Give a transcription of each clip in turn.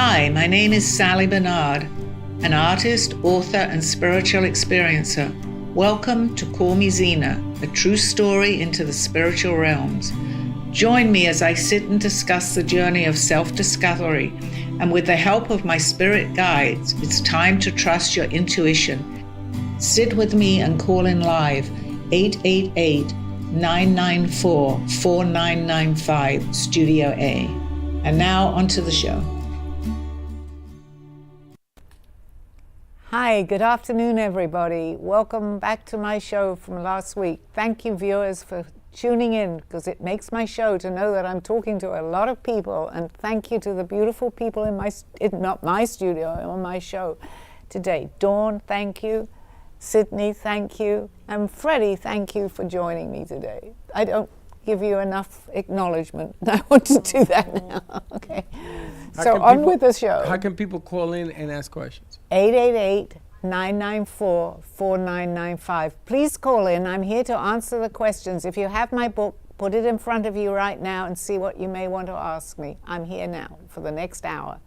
Hi, my name is Sally Barnard, an artist, author, and spiritual experiencer. Welcome to Call Me Zena, a true story into the spiritual realms. Join me as I sit and discuss the journey of self-discovery, and with the help of my spirit guides, it's time to trust your intuition. Sit with me and call in live, 888-994-4995, Studio A. And now onto the show. Hi, good afternoon, everybody. Welcome back to my show from last week. Thank you, viewers, for tuning in, because it makes my show to know that I'm talking to a lot of people. And thank you to the beautiful people in not my studio, on my show today. Dawn, thank you. Sydney, thank you. And Freddie, thank you for joining me today. I don't give you enough acknowledgement. I want to do that now. Okay. So on with the show. How can people call in and ask questions? 888-994-4995. Please call in. I'm here to answer the questions. If you have my book, put it in front of you right now and see what you may want to ask me. I'm here now for the next hour.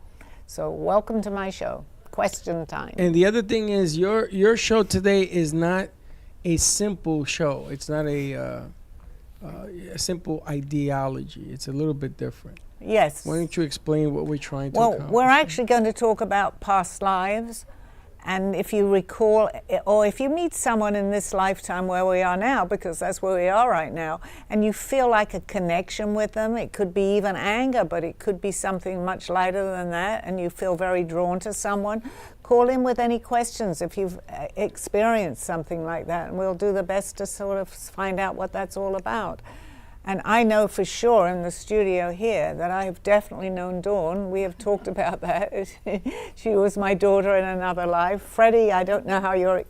So welcome to my show. Question time. And the other thing is, your show today is not a simple show. It's not a simple ideology. It's a little bit different. Yes. Why don't you explain what we're trying to accomplish? Well, we're actually going to talk about past lives. And if you recall, or if you meet someone in this lifetime where we are now, because that's where we are right now, and you feel like a connection with them, it could be even anger, but it could be something much lighter than that, and you feel very drawn to someone, call in with any questions if you've experienced something like that, and we'll do the best to sort of find out what that's all about. And I know for sure in the studio here that I have definitely known Dawn. We have talked about that. She was my daughter in another life. Freddie, I don't know how you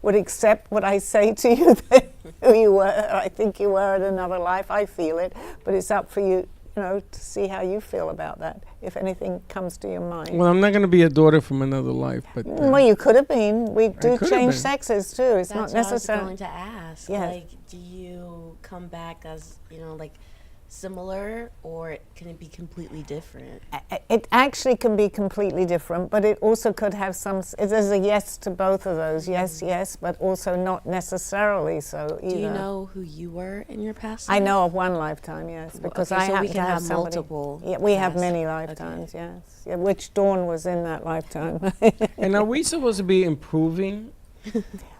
would accept what I say to you, that who you were. I think you were in another life. I feel it. But it's up for you, to see how you feel about that, if anything comes to your mind. Well, I'm not going to be a daughter from another life, but... well, you could have been. We do change sexes, too. It's not necessary. I was going to ask. Yeah. Like, do you come back as, like, similar, or can it be completely different? It actually can be completely different, but it also could have some... There's a yes to both of those. Yes, yes, but also not necessarily so either. Do you know who you were in your past life? I know of one lifetime, yes, because I happen to have somebody. Multiple. Yeah, we have many lifetimes, yes. Yeah, which Dawn was in that lifetime. And are we supposed to be improving?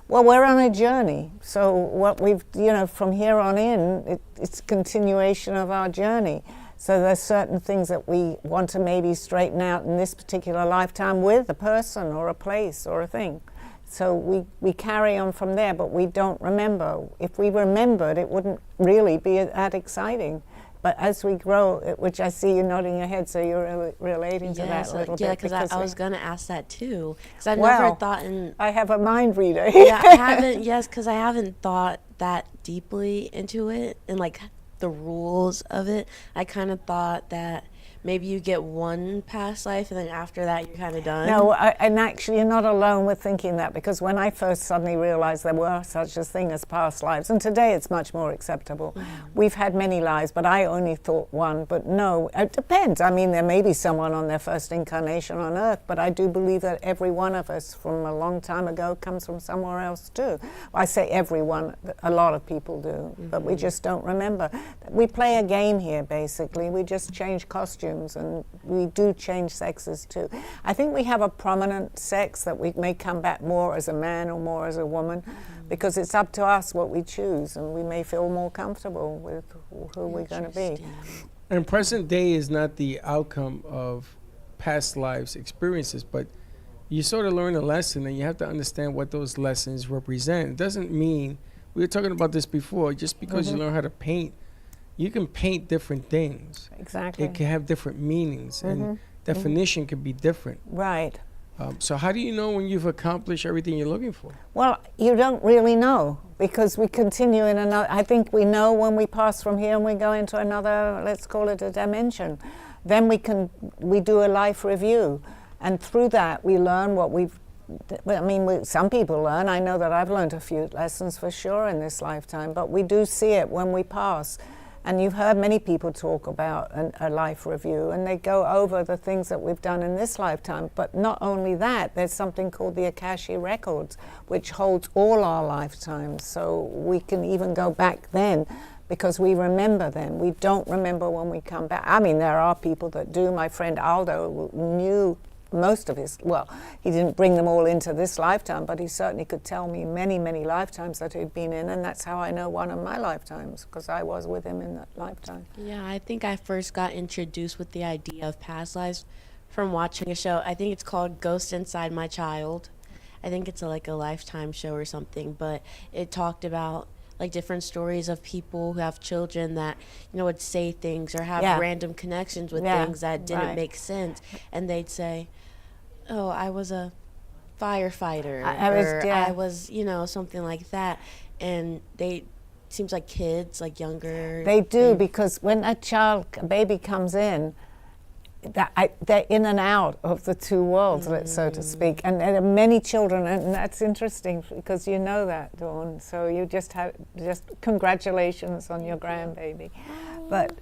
Well, we're on a journey. So what we've, from here on in, it's continuation of our journey. So there's certain things that we want to maybe straighten out in this particular lifetime with a person or a place or a thing. So we carry on from there, but we don't remember. If we remembered, it wouldn't really be that exciting. But as we grow, which I see you nodding your head, so you're relating to that a little bit. Yeah, because I was going to ask that too. Because I've never thought in... I have a mind reader. Yeah, I haven't, yes, because I haven't thought that deeply into it and like the rules of it. I kind of thought that maybe you get one past life and then after that you're kind of done. No, and actually you're not alone with thinking that, because when I first suddenly realized there were such a thing as past lives, and today it's much more acceptable. We've had many lives, but I only thought one. But no, it depends. I mean, there may be someone on their first incarnation on Earth, but I do believe that every one of us from a long time ago comes from somewhere else too. I say everyone, a lot of people do, but we just don't remember. We play a game here, basically. We just change costumes. And we do change sexes too. I think we have a prominent sex that we may come back more as a man or more as a woman, because it's up to us what we choose, and we may feel more comfortable with who we're going to be. And present day is not the outcome of past lives experiences, but you sort of learn a lesson and you have to understand what those lessons represent. It doesn't mean, we were talking about this before, just because you learn how to paint, you can paint different things. Exactly. It can have different meanings, and definition can be different. Right. So how do you know when you've accomplished everything you're looking for? Well, you don't really know, because we continue in another... I think we know when we pass from here and we go into another, let's call it a dimension. Then we do a life review, and through that we learn what we've... some people learn. I know that I've learned a few lessons for sure in this lifetime, but we do see it when we pass. And you've heard many people talk about a life review, and they go over the things that we've done in this lifetime. But not only that, there's something called the Akashic Records, which holds all our lifetimes. So we can even go back then because we remember them. We don't remember when we come back. I mean, there are people that do. My friend Aldo knew most of his, well, he didn't bring them all into this lifetime, but he certainly could tell me many, many lifetimes that he'd been in, and that's how I know one of my lifetimes, because I was with him in that lifetime. Yeah, I think I first got introduced with the idea of past lives from watching a show. I think it's called Ghost Inside My Child. I think it's like a Lifetime show or something, but it talked about like different stories of people who have children that, you know, would say things or have random connections with things that didn't make sense, and they'd say, oh, I was a firefighter, I was, you know, something like that. And seems like kids, like younger. They do, because when a baby comes in, they're in and out of the two worlds, so to speak. And there are many children, and that's interesting because you know that, Dawn. So you just congratulations on your grandbaby. But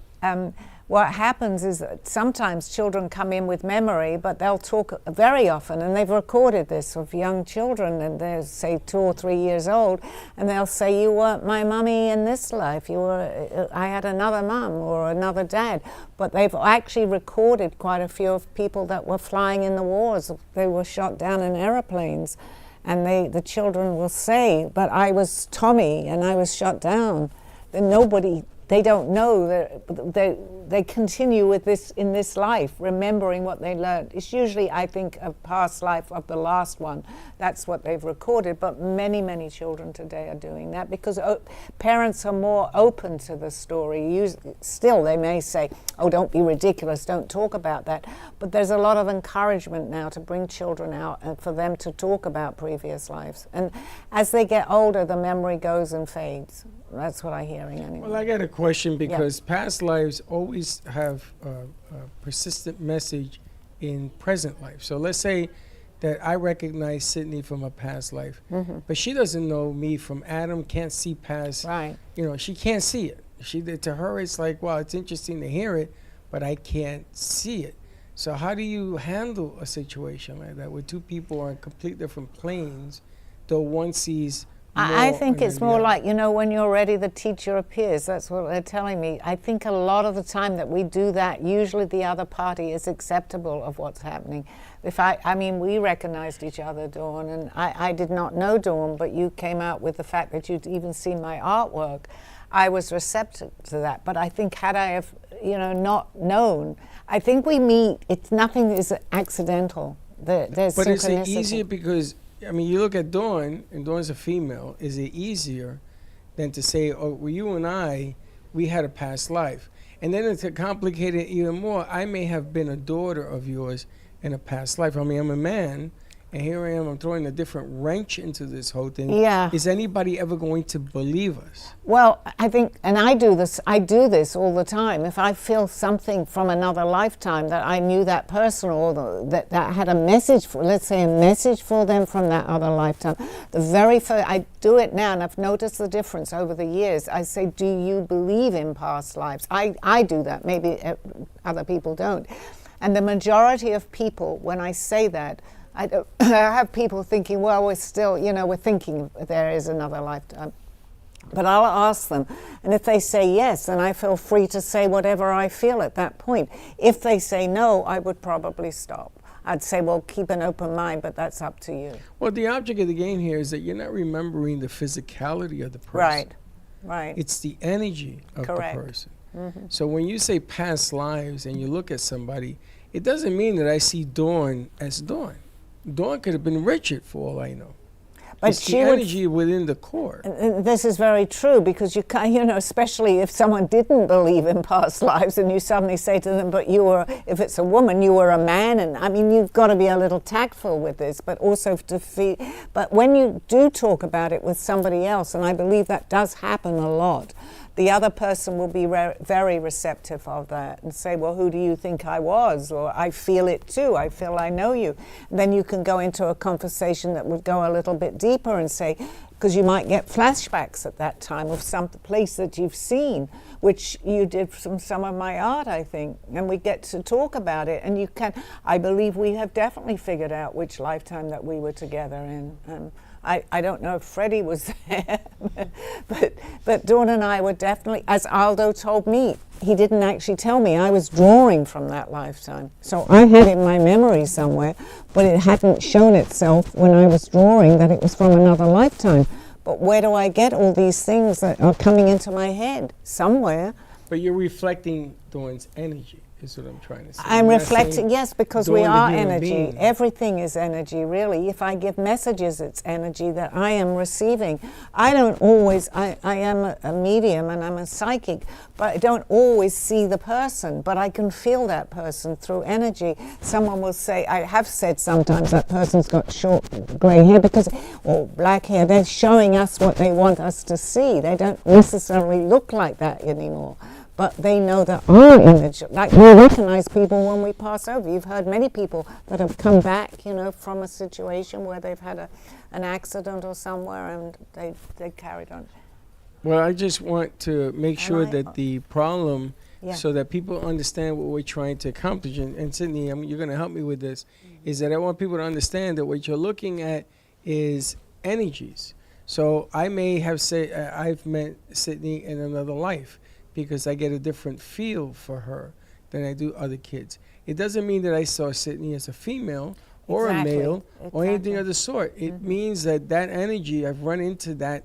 what happens is that sometimes children come in with memory, but they'll talk very often, and they've recorded this of young children, and they're, say, 2 or 3 years old, and they'll say, you weren't my mummy in this life, I had another mum or another dad. But they've actually recorded quite a few of people that were flying in the wars. They were shot down in airplanes, and the children will say, but I was Tommy, and I was shot down. Then they don't know that they continue with this in this life, remembering what they learned. It's usually, I think, a past life of the last one. That's what they've recorded, but many, many children today are doing that because parents are more open to the story. Still, they may say, oh, don't be ridiculous, don't talk about that. But there's a lot of encouragement now to bring children out and for them to talk about previous lives. And as they get older, the memory goes and fades. That's what I'm hearing anyway. Well, I got a question because past lives always have a persistent message in present life. So let's say that I recognize Sydney from a past life, but she doesn't know me from Adam, can't see past, you know, she can't see it. To her, it's like, well, it's interesting to hear it, but I can't see it. So how do you handle a situation like that where two people are on complete different planes, though one sees I think it's more like, you know, when you're ready, the teacher appears. That's what they're telling me. I think a lot of the time that we do that, usually the other party is acceptable of what's happening. I mean, we recognized each other, Dawn, and I did not know Dawn, but you came out with the fact that you'd even seen my artwork. I was receptive to that, but I think had I have, you know, not known, I think we meet. Nothing is accidental. There's but synchronicity. Is it easier because, I mean, you look at Dawn, and Dawn's a female. Is it easier than to say, oh, well, you and I, we had a past life? And then to complicate it even more, I may have been a daughter of yours in a past life. I mean, I'm a man, and here I am, I'm throwing a different wrench into this whole thing. Yeah. Is anybody ever going to believe us? Well, I think, and I do this all the time. If I feel something from another lifetime that I knew that person or that had a message for, let's say a message for them from that other lifetime, the very first, I do it now, and I've noticed the difference over the years. I say, do you believe in past lives? I do that, maybe other people don't. And the majority of people, when I say that, I have people thinking, well, we're still, you know, we're thinking there is another lifetime. But I'll ask them, and if they say yes, then I feel free to say whatever I feel at that point. If they say no, I would probably stop. I'd say, well, keep an open mind, but that's up to you. Well, the object of the game here is that you're not remembering the physicality of the person. Right. It's the energy of the person. So when you say past lives and you look at somebody, it doesn't mean that I see Dawn as Dawn. Dawn could have been Richard for all I know. But it's the energy within the core. And this is very true because you know, especially if someone didn't believe in past lives and you suddenly say to them, but if it's a woman, you were a man. And I mean, you've got to be a little tactful with this, but also but when you do talk about it with somebody else, and I believe that does happen a lot, the other person will be very receptive of that and say, well, who do you think I was? Or I feel it too. I feel I know you. And then you can go into a conversation that would go a little bit deeper and say, because you might get flashbacks at that time of some place that you've seen, which you did from some of my art, I think, and we get to talk about it. And you can, I believe we have definitely figured out which lifetime that we were together in. I don't know if Freddie was there, but Dawn and I were definitely, as Aldo told me, he didn't actually tell me, I was drawing from that lifetime. So I had it in my memory somewhere, but it hadn't shown itself when I was drawing that it was from another lifetime. But where do I get all these things that are coming into my head? Somewhere. But you're reflecting Dawn's energy, is what I'm trying to say. I'm reflecting, yes, because we Dawn, the are human energy. being. Everything is energy, really. If I give messages, it's energy that I am receiving. I don't always, I am a medium and I'm a psychic, but I don't always see the person, but I can feel that person through energy. Someone will say, I have said sometimes that person's got short grey hair because, or black hair. They're showing us what they want us to see. They don't necessarily look like that anymore. But they know that our image, like we recognize people when we pass over. You've heard many people that have come back, you know, from a situation where they've had an accident or somewhere and they carried on. Well, I just want to make sure that the problem, Yeah. so that people understand what we're trying to accomplish, and Sydney, you're going to help me with this, is that I want people to understand that what you're looking at is energies. So I may have said, I've met Sydney in another life, because I get a different feel for her than I do other kids. It doesn't mean that I saw Sydney as a female or Exactly. a male or anything Exactly. of the sort. It means that that energy, I've run into that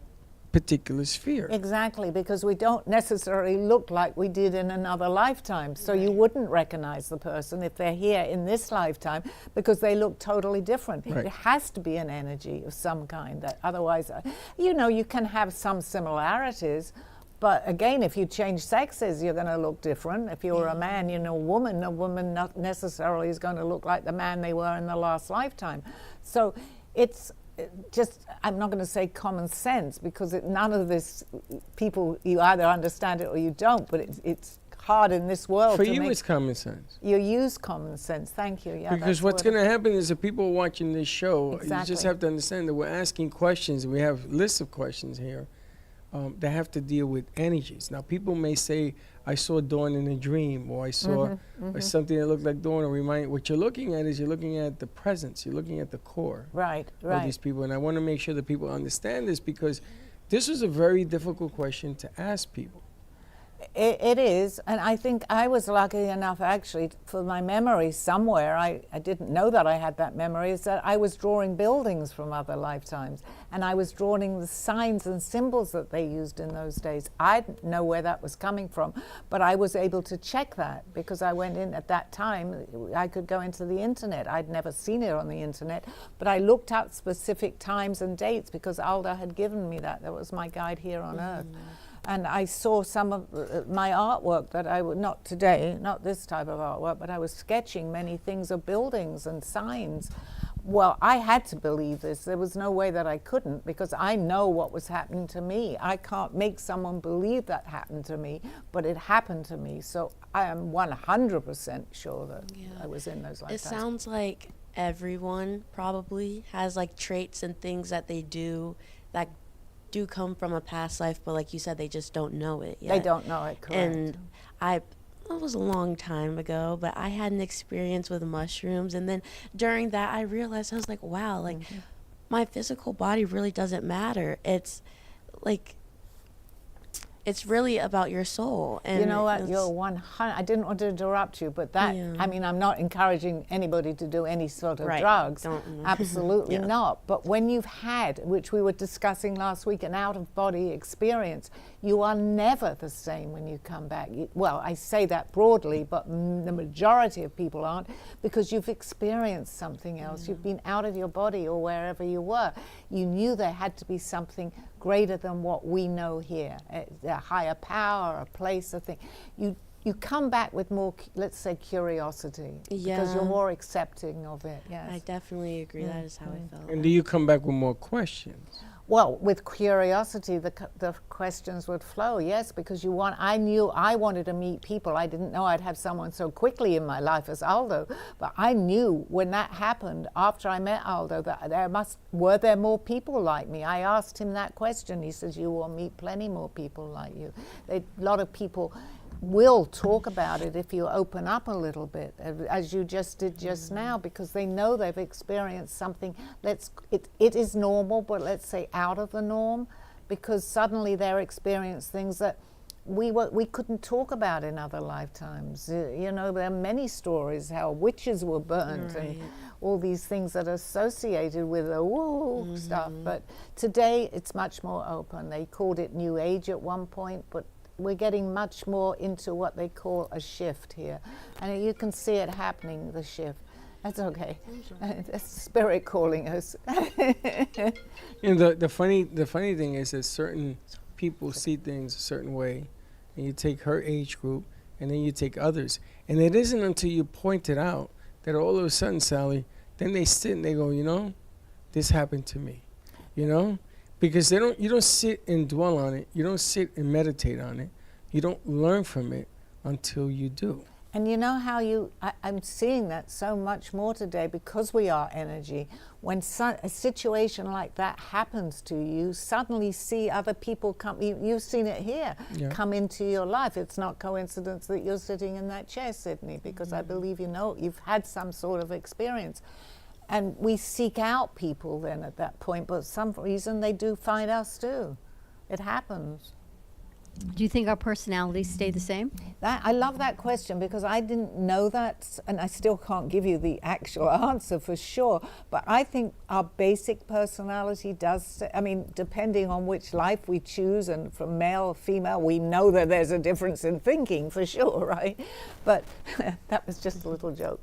particular sphere. Exactly, because we don't necessarily look like we did in another lifetime. So you wouldn't recognize the person if they're here in this lifetime because they look totally different. Right. It has to be an energy of some kind that otherwise, you know, you can have some similarities. But again, if you change sexes, you're going to look different. If you're a man, you know, a woman not necessarily is going to look like the man they were in the last lifetime. So it's just, I'm not going to say common sense because none of this, people, you either understand it or you don't, but it's hard in this world For to you, make, it's common sense. you use common sense. Thank you. Yeah, Because that's what's what going to happen is that people watching this show, you Exactly. just have to understand that we're asking questions. We have lists of questions here that have to deal with energies. Now, people may say, I saw Dawn in a dream, or I saw something that looked like Dawn, or remind. What you're looking at is you're looking at the presence. You're looking at the core Right, of right. these people. And I want to make sure that people understand this because this is a very difficult question to ask people. It is, and I think I was lucky enough actually for my memory somewhere, I didn't know that I had that memory, is that I was drawing buildings from other lifetimes and I was drawing the signs and symbols that they used in those days. I didn't know where that was coming from, but I was able to check that because I went in at that time, I could go into the internet. I'd never seen it on the internet, but I looked up specific times and dates because Alda had given me that. That was my guide here on Earth. And I saw some of my artwork that I would, not today, not this type of artwork, but I was sketching many things of buildings and signs. Well, I had to believe this. There was no way that I couldn't because I know what was happening to me. I can't make someone believe that happened to me, but it happened to me. So I am 100% sure that I was in those lifetimes. It sounds like everyone probably has like traits and things that they do that do come from a past life, but like you said, they just don't know it yet. They don't know it, correct. And it was a long time ago, but I had an experience with mushrooms, and then during that I realized, I was like, wow, like my physical body really doesn't matter. It's like, it's really about your soul. And you know what, you're 100, I didn't want to interrupt you, but that, I mean, I'm not encouraging anybody to do any sort of drugs. Absolutely not. But when you've had, which we were discussing last week, an out-of-body experience, you are never the same when you come back. Well, I say that broadly, but the majority of people aren't because you've experienced something else. You've been out of your body or wherever you were. You knew there had to be something greater than what we know here, a higher power, a place, a thing. You come back with more, let's say, curiosity because you're more accepting of it. Yes, I definitely agree. That is how I felt. And do you come back with more questions? Well, with curiosity, the questions would flow, yes, because I knew I wanted to meet people. I didn't know I'd have someone so quickly in my life as Aldo, but I knew when that happened, after I met Aldo, that were there more people like me? I asked him that question. He says, you will meet plenty more people like you. A lot of people will talk about it if you open up a little bit, as you just did just now, because they know they've experienced something it is normal, but let's say out of the norm, because suddenly they're experiencing things that we couldn't talk about in other lifetimes. You know, there are many stories how witches were burnt and all these things that are associated with the woo stuff. But today it's much more open. They called it New Age at one point, but we're getting much more into what they call a shift here. And you can see it happening, the shift. That's okay. That's spirit calling us. You know, the funny thing is that certain people see things a certain way, and you take her age group, and then you take others. And it isn't until you point it out that all of a sudden, Sally, then they sit and they go, you know, this happened to me, you know? Because you don't sit and dwell on it. You don't sit and meditate on it. You don't learn from it until you do. And you know how I'm seeing that so much more today because we are energy. When a situation like that happens to you, suddenly see other people come, you've seen it here, come into your life. It's not coincidence that you're sitting in that chair, Sydney, because I believe you've had some sort of experience. And we seek out people then at that point, but for some reason they do find us too. It happens. Do you think our personalities stay the same? I love that question because I didn't know that, and I still can't give you the actual answer for sure, but I think our basic personality does, I mean, depending on which life we choose, and from male or female, we know that there's a difference in thinking for sure, right? But that was just a little joke.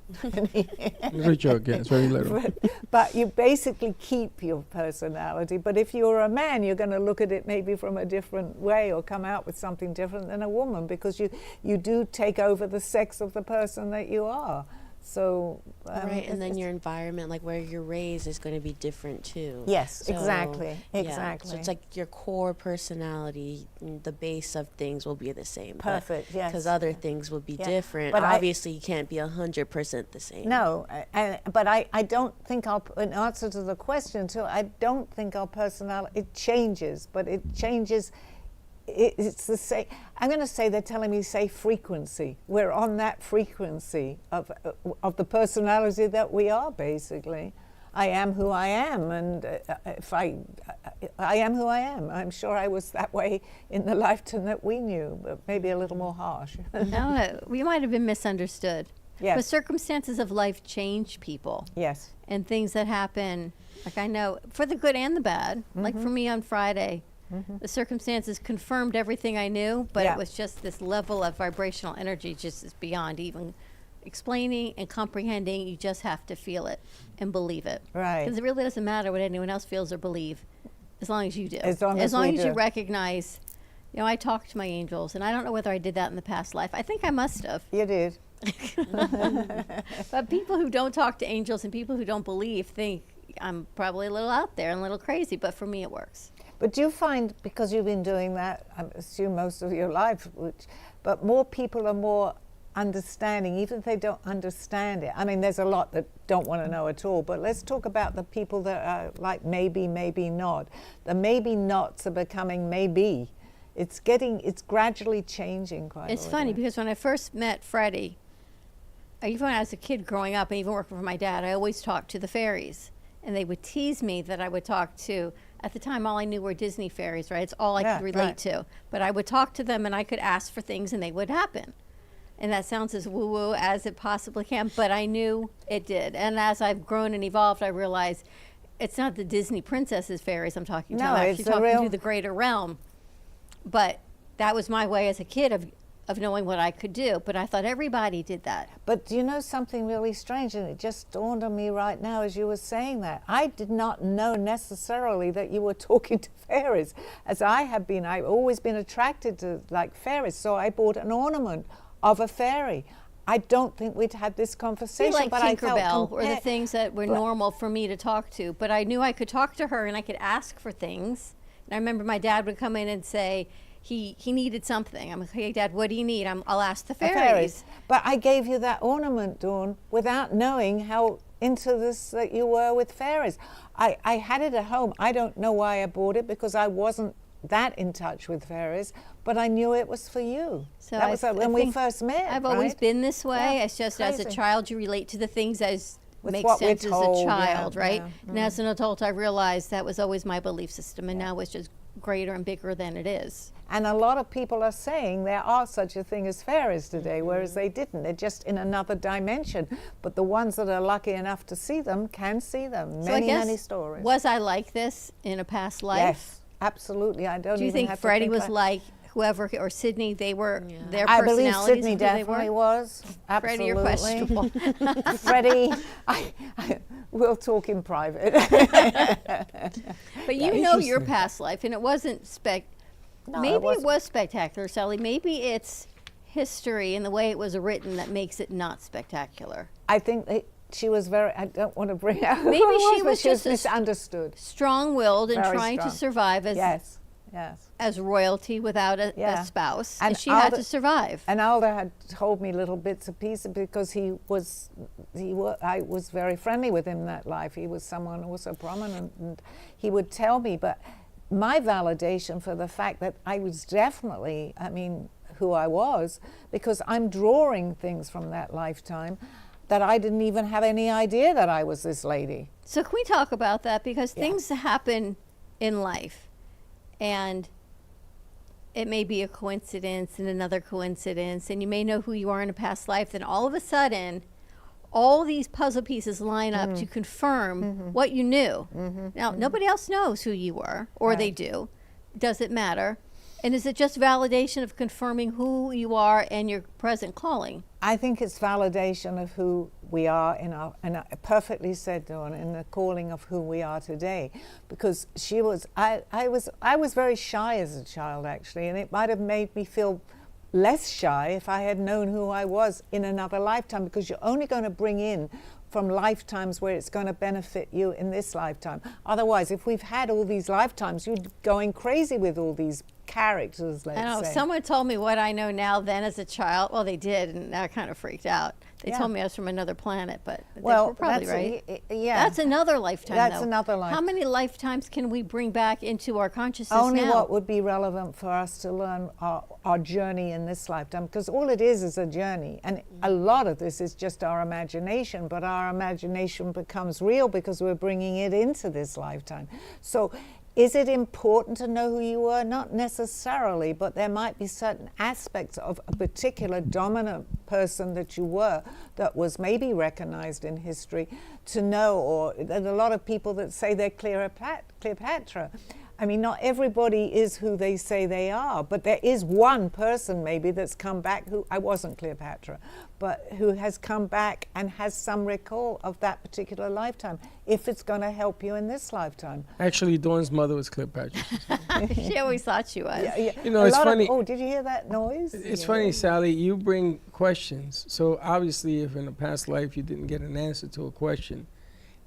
Little joke, yeah, it's very little. But you basically keep your personality, but if you're a man, you're going to look at it maybe from a different way or come out with something different than a woman, because you do take over the sex of the person that you are. So right, and then your environment, like where you're raised, is going to be different too. Yes, so, exactly. Yeah, so it's like your core personality, the base of things will be the same. Perfect. Yes. Because other things will be different. But obviously, you can't be 100% the same. No, but I don't think in answer to the question too, I don't think our personality, it changes, but it changes. It's the same. I'm going to say they're telling me say frequency. We're on that frequency of the personality that we are. Basically, I am who I am, and I am who I am. I'm sure I was that way in the lifetime that we knew, but maybe a little more harsh. No, we might have been misunderstood. Yes. But circumstances of life change people. Yes. And things that happen, like I know, for the good and the bad. Like for me on Friday. The circumstances confirmed everything I knew, but it was just this level of vibrational energy just is beyond even explaining and comprehending. You just have to feel it and believe it. Right. Because it really doesn't matter what anyone else feels or believe, as long as you do. As long as you recognize, you know, I talk to my angels, and I don't know whether I did that in the past life. I think I must have. You did. But people who don't talk to angels and people who don't believe think I'm probably a little out there and a little crazy, but for me it works. But do you find, because you've been doing that, I assume most of your life, but more people are more understanding, even if they don't understand it. I mean, there's a lot that don't want to know at all, but let's talk about the people that are like maybe, maybe not. The maybe nots are becoming maybe. It's gradually changing quite a lot. It's funny because when I first met Freddie, even when I was a kid growing up and even working for my dad, I always talked to the fairies. And they would tease me that I would talk to, at the time all I knew were Disney fairies, right? It's all I could relate to. But I would talk to them and I could ask for things and they would happen. And that sounds as woo-woo as it possibly can, but I knew it did. And as I've grown and evolved, I realized it's not the Disney princesses fairies I'm talking to. I'm actually talking to the greater realm. But that was my way as a kid of knowing what I could do, but I thought everybody did that. But do you know something really strange, and it just dawned on me right now as you were saying that. I did not know necessarily that you were talking to fairies. As I've always been attracted to like fairies, so I bought an ornament of a fairy. I don't think we'd had this conversation. Like but I Tinkerbell, felt or the things that were normal for me to talk to. But I knew I could talk to her and I could ask for things. And I remember my dad would come in and say he needed something. I'm like, hey, Dad, what do you need? I'll ask the fairies. But I gave you that ornament, Dawn, without knowing how into this that you were with fairies. I had it at home. I don't know why I bought it, because I wasn't that in touch with fairies, but I knew it was for you. So that was when we first met. I've always right? been this way. Yeah, It's just as a crazy. child, you relate to the things as With makes what we're sense as told, a yeah, child, right? yeah. And as an adult, I realized that was always my belief system, and now it's just greater and bigger than it is. And a lot of people are saying there are such a thing as fairies today, whereas they didn't. They're just in another dimension. But the ones that are lucky enough to see them can see them. So I guess, many stories. was I like this in a past life? Yes, absolutely. I don't Do you even think have Freddie to think was like whoever, or Sydney, they were, their I believe personalities Sydney and who they definitely were? was. Freddie, you're Absolutely. questionable. Freddie, we'll talk in private. But you know your past life, and it wasn't No, maybe it wasn't. was spectacular, Sally. Maybe it's history and the way it was written that makes it not spectacular. I think that she was very, I don't want to bring out Maybe who it she but was she was just a misunderstood. Strong-willed and Very trying to strong. survive as Yes, yes. as royalty without a Yeah. spouse, And and she had Alda- to survive. And Alda had told me little bits and pieces, because I was very friendly with him that life. He was someone also prominent, and he would tell me. But my validation for the fact that I was definitely, who I was, because I'm drawing things from that lifetime that I didn't even have any idea that I was this lady. So can we talk about that? Because Yeah. things happen in life, and it may be a coincidence and another coincidence, and you may know who you are in a past life, then all of a sudden all these puzzle pieces line up to confirm what you knew. Now, nobody else knows who you were, or they do. Does it matter? And is it just validation of confirming who you are and your present calling? I think it's validation of who we are in our, and I perfectly said, Dawn, in the calling of who we are today. Because I was very shy as a child, actually, and it might have made me feel less shy if I had known who I was in another lifetime, because you're only going to bring in from lifetimes where it's going to benefit you in this lifetime. Otherwise, if we've had all these lifetimes, you're going crazy with all these characters, let's I know. say. Someone told me what I know now then as a child. Well, they did, and I kind of freaked out. They Yeah. told me I was from another planet, but Well, they were probably that's right. yeah. That's another lifetime, That's though. another How lifetime. many lifetimes can we bring back into our consciousness Only now? what would be relevant for us to learn our journey in this lifetime, because all it is a journey, and a lot of this is just our imagination, but our imagination becomes real because we're bringing it into this lifetime. So is it important to know who you were? Not necessarily, but there might be certain aspects of a particular dominant person that you were that was maybe recognized in history to know, or there's a lot of people that say they're Cleopatra. I mean, not everybody is who they say they are, but there is one person maybe that's come back who, I wasn't Cleopatra, but who has come back and has some recall of that particular lifetime, if it's going to help you in this lifetime. Actually, Dawn's mother was Cleopatra. She always thought she was. You know, A it's lot funny. oh, did you hear that noise? It's funny, Sally, you bring questions. So obviously, if in a past life you didn't get an answer to a question,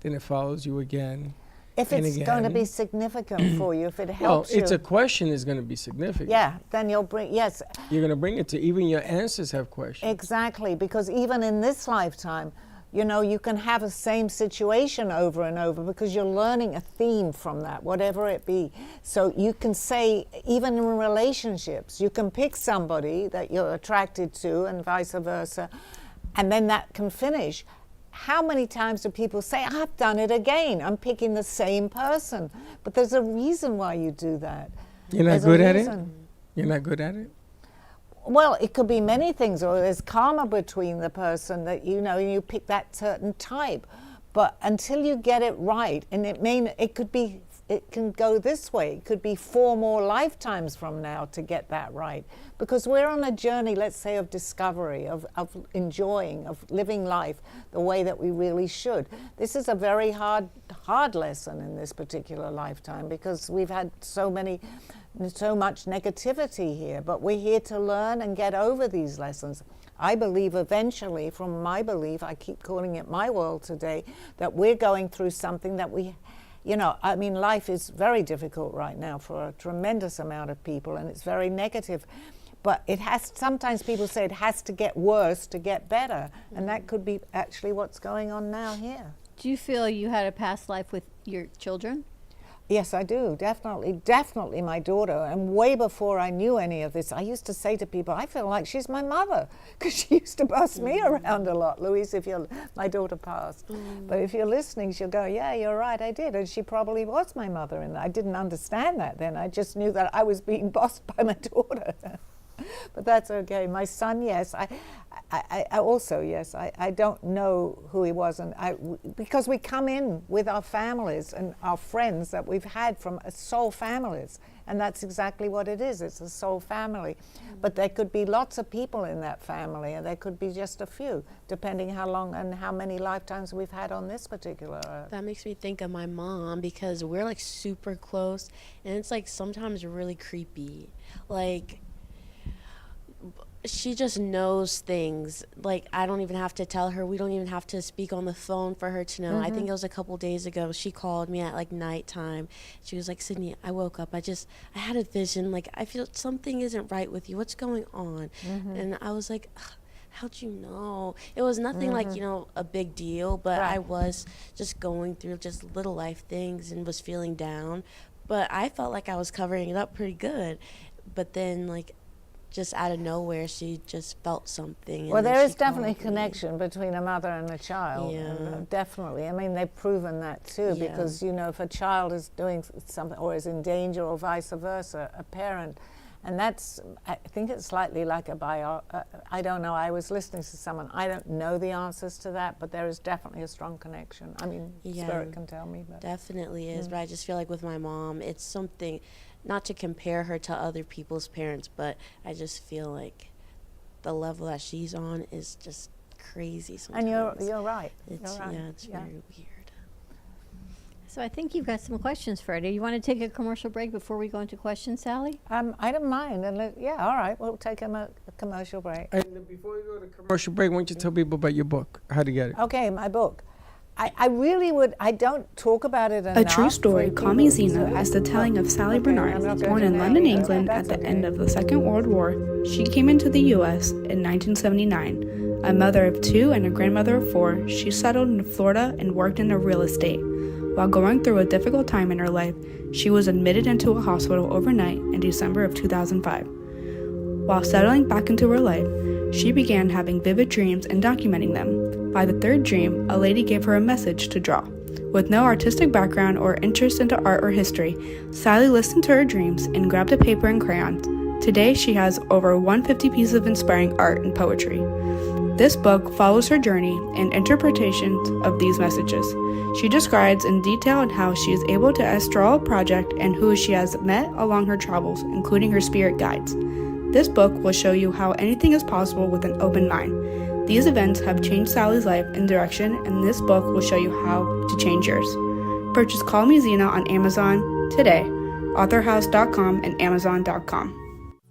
then it follows you again. If and it's going to again. be significant for you, if it Well, helps it's you. a question is going to be significant. Yeah, then you'll bring, yes, You're going to bring it to, even your answers have questions. exactly, because even in this lifetime, you know, you can have a same situation over and over because you're learning a theme from that, whatever it be. So you can say, even in relationships, you can pick somebody that you're attracted to and vice versa, and then that can finish. How many times do people say, I've done it again, I'm picking the same person? But there's a reason why you do that. You're not There's a good at it? reason. You're not good at it? Well, it could be many things, or there's karma between the person that you know, you pick that certain type. But until you get it right, and it can go this way. It could be 4 more lifetimes from now to get that right. Because we're on a journey, let's say, of discovery, of enjoying, of living life the way that we really should. This is a very hard lesson in this particular lifetime, because we've had so many so much negativity here, but we're here to learn and get over these lessons. I believe eventually, from my belief, I keep calling it my world today, that we're going through something that we, I mean, life is very difficult right now for a tremendous amount of people, and it's very negative. But sometimes people say it has to get worse to get better, and that could be actually what's going on now here. Do you feel you had a past life with your children? Yes, I do, definitely my daughter. And way before I knew any of this, I used to say to people, I feel like she's my mother, because she used to boss me around a lot. Louise, my daughter passed. But if you're listening, she'll go, yeah, you're right, I did. And she probably was my mother, and I didn't understand that then. I just knew that I was being bossed by my daughter. But that's okay. My son, yes. I also, yes. I don't know who he was, and because we come in with our families and our friends that we've had from soul families, and that's exactly what it is. It's a soul family. But there could be lots of people in that family, and there could be just a few, depending how long and how many lifetimes we've had on this particular earth. That makes me think of my mom, because we're like super close, and it's like sometimes really creepy. Like, she just knows things. Like, I don't even have to tell her. We don't even have to speak on the phone for her to know. I think it was a couple days ago. She called me at like nighttime. She was like, Sydney, I woke up. I had a vision. Like, I feel something isn't right with you. What's going on? And I was like, how'd you know? It was nothing like, a big deal, but I was just going through just little life things and was feeling down. But I felt like I was covering it up pretty good. But then, like, just out of nowhere, she just felt something. Well, there is definitely a connection between a mother and a child. Yeah. Definitely. I mean, they've proven that too, because, if a child is doing something or is in danger or vice versa, a parent, and I think it's slightly like I don't know, I was listening to someone, I don't know the answers to that, but there is definitely a strong connection. I mean, Spirit can tell me. But. Definitely is, but I just feel like with my mom, it's something, not to compare her to other people's parents, but I just feel like the level that she's on is just crazy sometimes. And you're right. It's, you're right. Yeah, it's very weird. So I think you've got some questions for her. Do you want to take a commercial break before we go into questions, Sally? I don't mind. And all right, we'll take a commercial break. And before we go to commercial break, why don't you tell people about your book, how to get it? Okay, my book. I really would, I don't talk about it enough. A True Story, Call Me Zena, is the telling of Sally Barnard. Born in London, England at the end of the Second World War, she came into the U.S. in 1979. A mother of 2 and a grandmother of 4, she settled in Florida and worked in real estate. While going through a difficult time in her life, she was admitted into a hospital overnight in December of 2005. While settling back into her life, she began having vivid dreams and documenting them. By the 3rd dream, a lady gave her a message to draw. With no artistic background or interest into art or history, Sally listened to her dreams and grabbed a paper and crayons. Today, she has over 150 pieces of inspiring art and poetry. This book follows her journey and interpretations of these messages. She describes in detail how she is able to astral a project and who she has met along her travels, including her spirit guides. This book will show you how anything is possible with an open mind. These events have changed Sally's life and direction, and this book will show you how to change yours. Purchase Call Me Zena on Amazon today, authorhouse.com and amazon.com.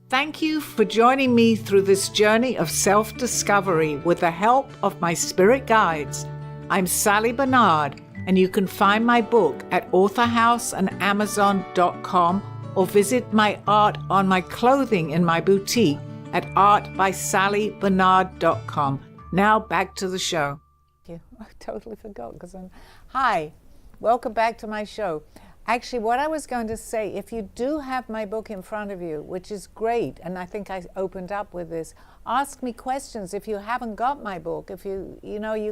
Thank you for joining me through this journey of self-discovery with the help of my spirit guides. I'm Sally Barnard, and you can find my book at authorhouse and amazon.com or visit my art on my clothing in my boutique at artbysallybarnard.com. Now back to the show. I totally forgot Hi, welcome back to my show. Actually, what I was going to say, if you do have my book in front of you, which is great, and I think I opened up with this, ask me questions. If you haven't got my book, if you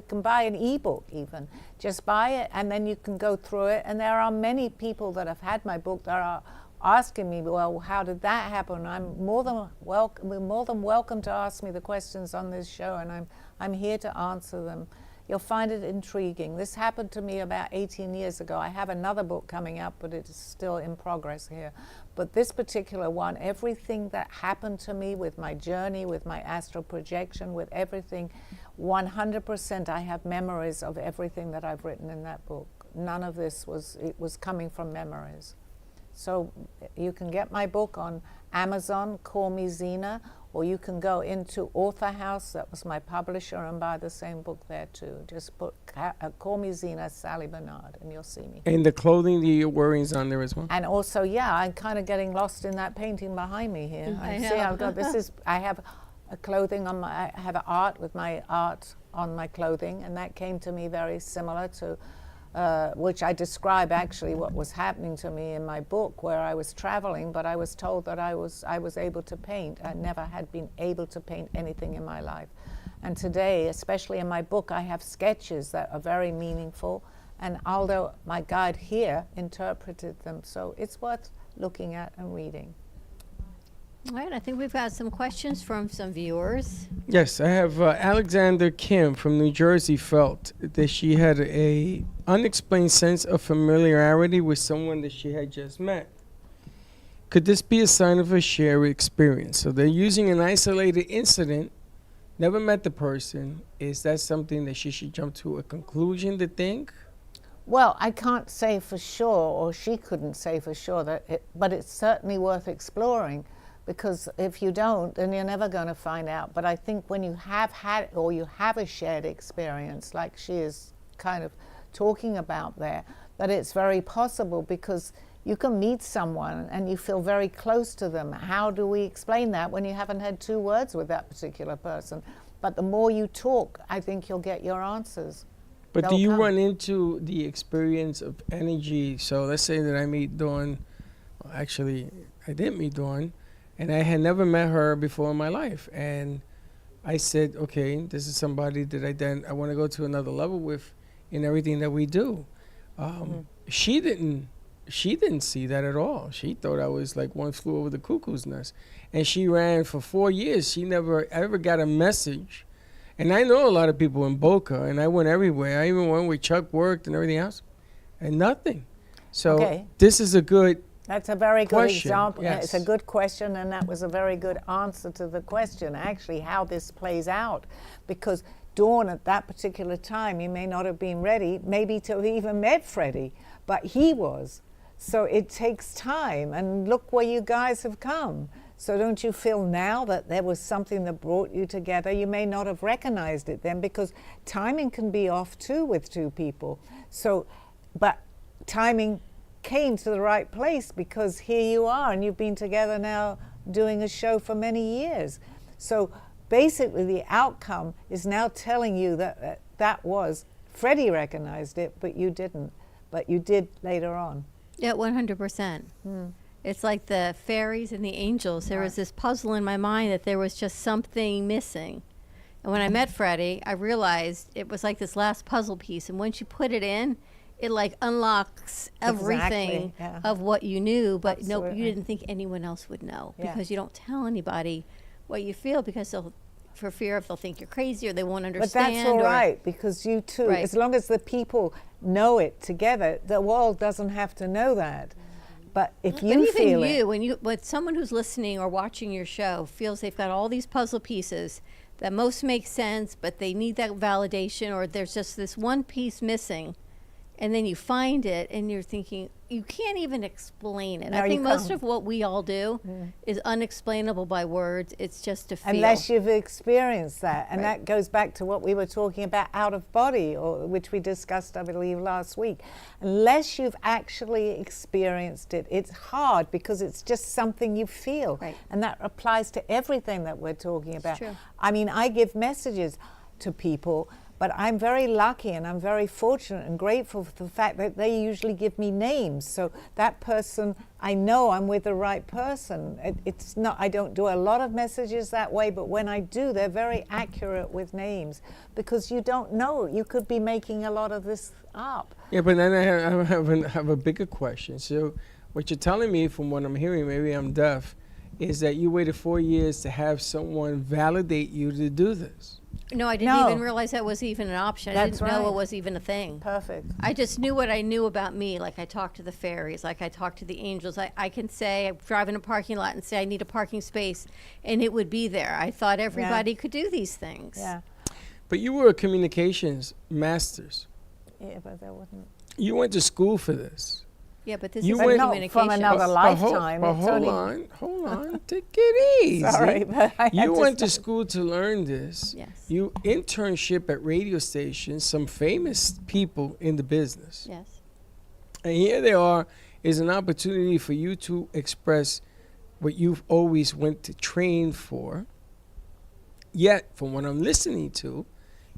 can buy an ebook even. Just buy it and then you can go through it. And there are many people that have had my book that are asking me, well, how did that happen? I'm more than welcome to ask me the questions on this show, and I'm here to answer them. You'll find it intriguing. This happened to me about 18 years ago. I have another book coming up, but it is still in progress here. But this particular one, everything that happened to me with my journey, with my astral projection, with everything, 100% I have memories of everything that I've written in that book. None of this was coming from memories. So you can get my book on Amazon, Call Me Zena, or you can go into Author House, that was my publisher, and buy the same book there too. Just put Call Me Zena, Sally Barnard, and you'll see me. And the clothing that you're wearing is on there as well? And also, yeah, I'm kind of getting lost in that painting behind me here. I See, know. I've got, I have a clothing on my, I have art with my art on my clothing, and that came to me very similar to, which I describe actually what was happening to me in my book, where I was traveling, but I was told that I was able to paint. I never had been able to paint anything in my life. And today, especially in my book, I have sketches that are very meaningful, and Aldo, my guide here, interpreted them. So it's worth looking at and reading. All right, I think we've got some questions from some viewers. Yes, I have Alexander Kim from New Jersey felt that she had a unexplained sense of familiarity with someone that she had just met. Could this be a sign of a shared experience? So they're using an isolated incident, never met the person. Is that something that she should jump to a conclusion to think? Well, I can't say for sure, or she couldn't say for sure, but it's certainly worth exploring. Because if you don't, then you're never going to find out. But I think when you have had, or you have a shared experience, like she is kind of talking about there, that it's very possible, because you can meet someone and you feel very close to them. How do we explain that when you haven't had 2 words with that particular person? But the more you talk, I think you'll get your answers. But They'll do you come. run into the experience of energy? So let's say that I meet Dawn. Well, actually, I didn't meet Dawn. And I had never met her before in my life. And I said, okay, this is somebody that I want to go to another level with in everything that we do. She didn't see that at all. She thought I was like one flew over the cuckoo's nest. And she ran for 4 years. She never ever got a message. And I know a lot of people in Boca, and I went everywhere. I even went where Chuck worked and everything else. And nothing. So this is a good That's a very good question. example. Yes. It's a good question, and that was a very good answer to the question, actually, how this plays out. Because Dawn, at that particular time, you may not have been ready, maybe to have even met Freddie, but he was. So it takes time, and look where you guys have come. So don't you feel now that there was something that brought you together? You may not have recognized it then, because timing can be off too with 2 people. So, but timing came to the right place, because here you are and you've been together now doing a show for many years. So basically the outcome is now telling you that that was, Freddie recognized it, but you didn't, but you did later on. Yeah, 100%. It's like the fairies and the angels. There was this puzzle in my mind that there was just something missing. And when I met Freddie, I realized it was like this last puzzle piece. And once you put it in, it like unlocks everything of what you knew, but no, you didn't think anyone else would know, because you don't tell anybody what you feel, because they'll, for fear of they'll think you're crazy or they won't understand. But that's all right, because you too, as long as the people know it together, the world doesn't have to know that. But if you feel it, when someone who's listening or watching your show feels they've got all these puzzle pieces that most make sense, but they need that validation, or there's just this one piece missing, and then you find it and you're thinking, you can't even explain it. No, I think most of what we all do is unexplainable by words. It's just a feel. Unless you've experienced that. And that goes back to what we were talking about out of body, or which we discussed, I believe, last week. Unless you've actually experienced it, it's hard, because it's just something you feel. Right. And that applies to everything that we're talking about. true. I mean, I give messages to people, but I'm very lucky and I'm very fortunate and grateful for the fact that they usually give me names. So that person, I know I'm with the right person. It's not, I don't do a lot of messages that way, but when I do, they're very accurate with names, because you don't know. You could be making a lot of this up. Yeah, but then I have a bigger question. So what you're telling me, from what I'm hearing, maybe I'm deaf, is that you waited 4 years to have someone validate you to do this. No, I didn't even realize that was even an option. I That's didn't know right. it was even a thing. Perfect. I just knew what I knew about me. Like, I talked to the fairies, like I talked to the angels. I can say, I drive in a parking lot and say I need a parking space, and it would be there. I thought everybody could do these things. Yeah. But you were a communications master's. Yeah, but there wasn't. You went to school for this. Yeah, but this You is went- Not communication. from another lifetime. But it's hold only- on, take it easy. Sorry, but I had You to went to stop. school to learn this. Yes. You internship at radio stations, some famous people in the business. Yes. And here they are, is an opportunity for you to express what you've always went to train for. Yet, from what I'm listening to,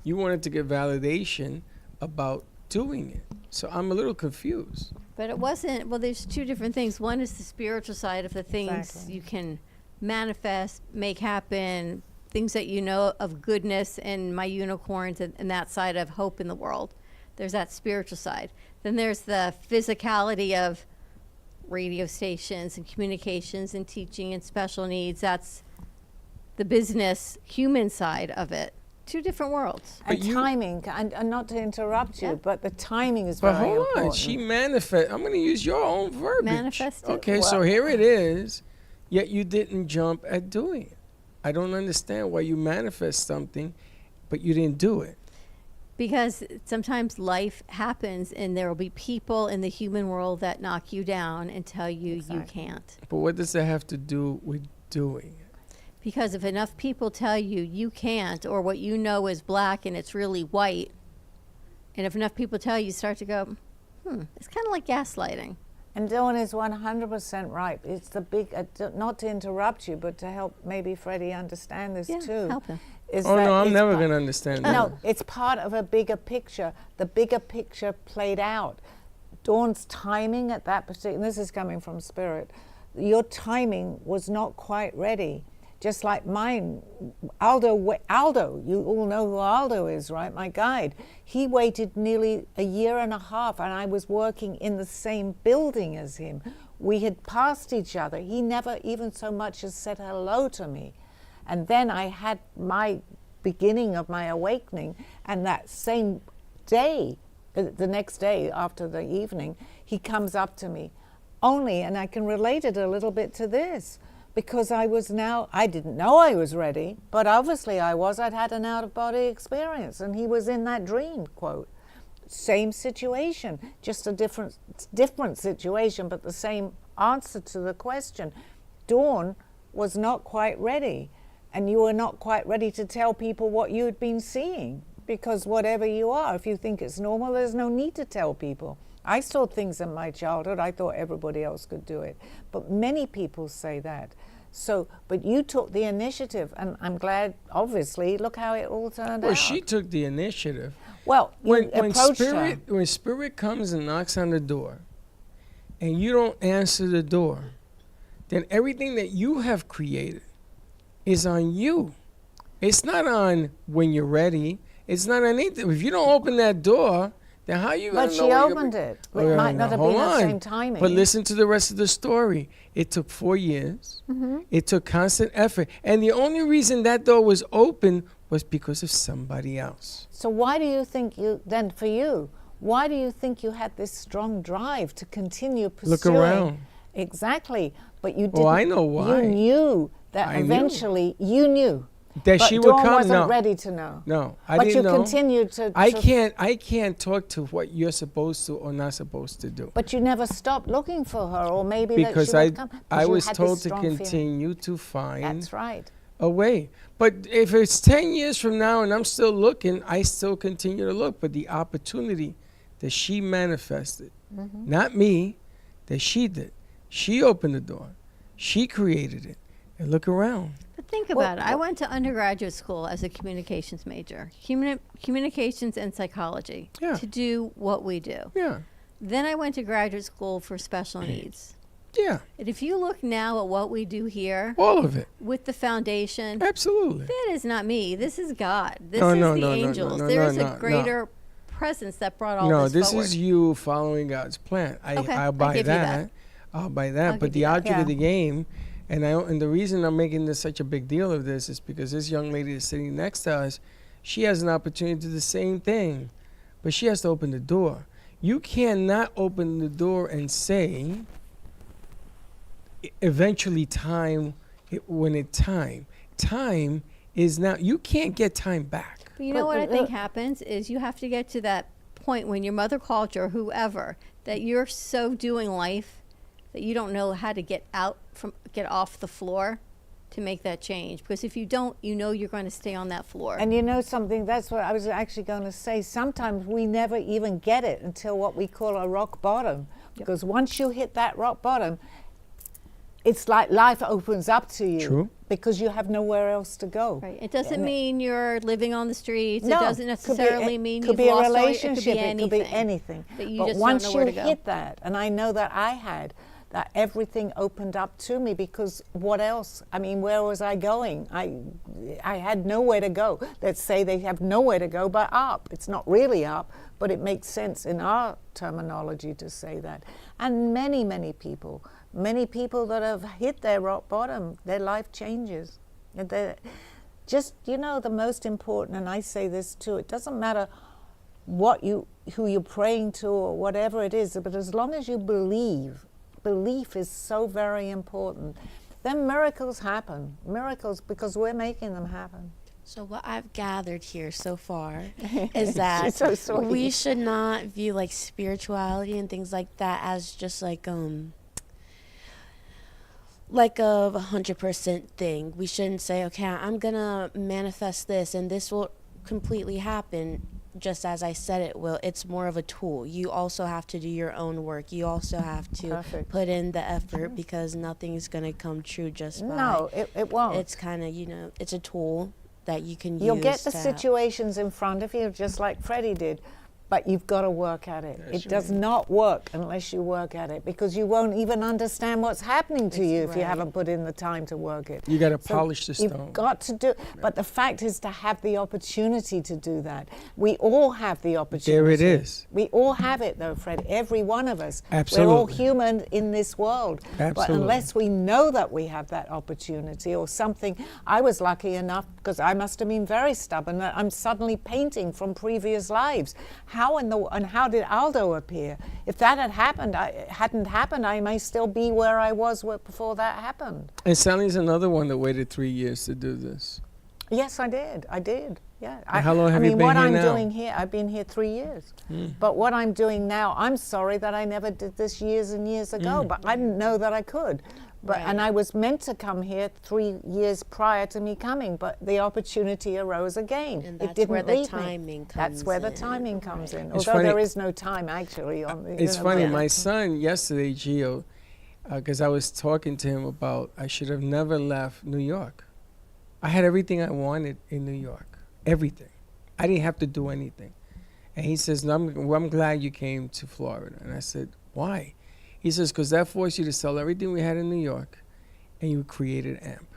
you wanted to get validation about doing it. So I'm a little confused. But it wasn't, well, there's two different things. One is the spiritual side of the things Exactly. you can manifest, make happen, things that you know of goodness and my unicorns and that side of hope in the world. There's that spiritual side. Then there's the physicality of radio stations and communications and teaching and special needs. That's the business human side of it. Two different worlds. And But you- timing, and not to interrupt you, Yeah. but the timing is But very hold important. on, she manifest. I'm going to use your own verbiage. Manifested. Okay, so Well- here it is. Yet you didn't jump at doing it. I don't understand why you manifest something, but you didn't do it. Because sometimes life happens and there will be people in the human world that knock you down and tell you you Exactly. can't. But what does that have to do with doing it? Because if enough people tell you you can't, or what you know is black and it's really white, and if enough people tell you, you start to go, it's kind of like gaslighting. And Dawn is 100% right. It's the big, not to interrupt you, but to help maybe Freddie understand this Yeah, too. help him. is Oh, that no, I'm it's never part- going to understand that. No, it's part of a bigger picture. The bigger picture played out. Dawn's timing at that particular, this is coming from spirit, your timing was not quite ready. Just like mine, Aldo, you all know who Aldo is, right? My guide. He waited nearly a year and a half, and I was working in the same building as him. We had passed each other. He never even so much as said hello to me. And then I had my beginning of my awakening, and that same day, the next day after the evening, he comes up to me. Only, and I can relate it a little bit to this, because I didn't know I was ready, but obviously I was. I'd had an out-of-body experience, and he was in that dream, quote. Same situation, just a different situation, but the same answer to the question. Dawn was not quite ready, and you were not quite ready to tell people what you had been seeing, because whatever you are, if you think it's normal, there's no need to tell people. I saw things in my childhood, I thought everybody else could do it, but many people say that. So, but you took the initiative, and I'm glad, obviously, look how it all turned Well, out. she took the initiative. Well, you When approached her. spirit comes and knocks on the door, and you don't answer the door, then everything that you have created is on you. It's not on when you're ready. It's not on anything. If you don't open that door, then how are you going But to she know? where you're opened gonna it. be- It might not have hold been the on. same timing. But listen to the rest of the story. It took 4 years. Mm-hmm. It took constant effort. And the only reason that door was open was because of somebody else. So why do you think why do you think you had this strong drive to continue pursuing? Look around. Exactly. But you didn't. Oh, I know why. You knew that I knew. eventually you knew. That but she would Dawn come. wasn't No. ready to know. No, I but didn't you know. continued to. I can't talk to what you're supposed to or not supposed to do. But you never stopped looking for her, or maybe Because that she would come. 'cause I you was had this told to strong feeling. continue to find That's right. a way. But if it's 10 years from now and I'm still looking, I still continue to look. But the opportunity that she manifested, Mm-hmm. not me, that she did. She opened the door. She created it. And look around. But think about it. I went to undergraduate school as a communications major, communications and psychology, Yeah. to do what we do. Yeah. Then I went to graduate school for special needs. Yeah. And if you look now at what we do here All of it. with the foundation, Absolutely. that is not me. This is God. This No, is no, the no, no, no, angels. no, There no, is no, a greater presence that brought all No, this this forward. is you following God's plan. Okay, I'll I'll buy give you that. that. I'll buy that. I'll But give the you that. object Yeah. of the game, and the reason I'm making this such a big deal of this is because this young lady that's sitting next to us, she has an opportunity to do the same thing, but she has to open the door. You cannot open the door and say, eventually when it's time. Time is now, you can't get time back. But you know But what I the- think happens is you have to get to that point when your mother called you or whoever that you're so doing life that you don't know how to get off the floor to make that change? Because if you don't, you know you're going to stay on that floor. And you know something, that's what I was actually going to say. Sometimes we never even get it until what we call a rock bottom. Because once you hit that rock bottom, it's like life opens up to you. True. Because you have nowhere else to go. Right. It doesn't mean you're living on the streets. No, it doesn't necessarily mean could you've be a lost relationship. It It could be anything. But you but just once don't know where you to go. hit that, and I know that I had, that everything opened up to me, because what else? I mean, where was I going? I had nowhere to go. Let's say they have nowhere to go but up. It's not really up, but it makes sense in our terminology to say that. And many people that have hit their rock bottom, their life changes. Just, the most important, and I say this too, it doesn't matter who you're praying to or whatever it is, but as long as you believe is so very important. Then miracles happen. Miracles, because we're making them happen. So what I've gathered here so far is that so sweet. We should not view like spirituality and things like that as just like a 100% thing. We shouldn't say, okay, I'm gonna manifest this and this will completely happen just as I said it will. It's more of a tool. You also have to do your own work. You also have to put in the effort, because nothing's gonna come true just by. No, it won't. It's kind of, it's a tool that you can use. You'll get the situations in front of you, just like Freddie did, but you've got to work at it. That's It does not work unless you work at it, because you won't even understand what's happening to you if you haven't put in the time to work it. You got to polish the stone. You've got to do, but the fact is to have the opportunity to do that. We all have the opportunity. There it is. We all have it though, Fred, every one of us. Absolutely. We're all human in this world. But Absolutely. unless we know that we have that opportunity or something, I was lucky enough, because I must have been very stubborn, that I'm suddenly painting from previous lives. How did Aldo appear? If that hadn't happened, I may still be where I was before that happened. And Sally's another one that waited 3 years to do this. Yes, I did. Yeah. How long have you been what here I'm now? doing here, I've been here 3 years. But what I'm doing now, I'm sorry that I never did this years and years ago, but I didn't know that I could. And I was meant to come here 3 years prior to me coming, but the opportunity arose again. And that's it didn't where the leave timing me. comes That's where the in. timing comes in. It's Although funny. there is no time actually. It's funny. My son yesterday, Gio, because I was talking to him about I should have never left New York. I had everything I wanted in New York. Everything. I didn't have to do anything. And he says, no, I'm glad you came to Florida. And I said, why? He says, because that forced you to sell everything we had in New York, and you created AMP.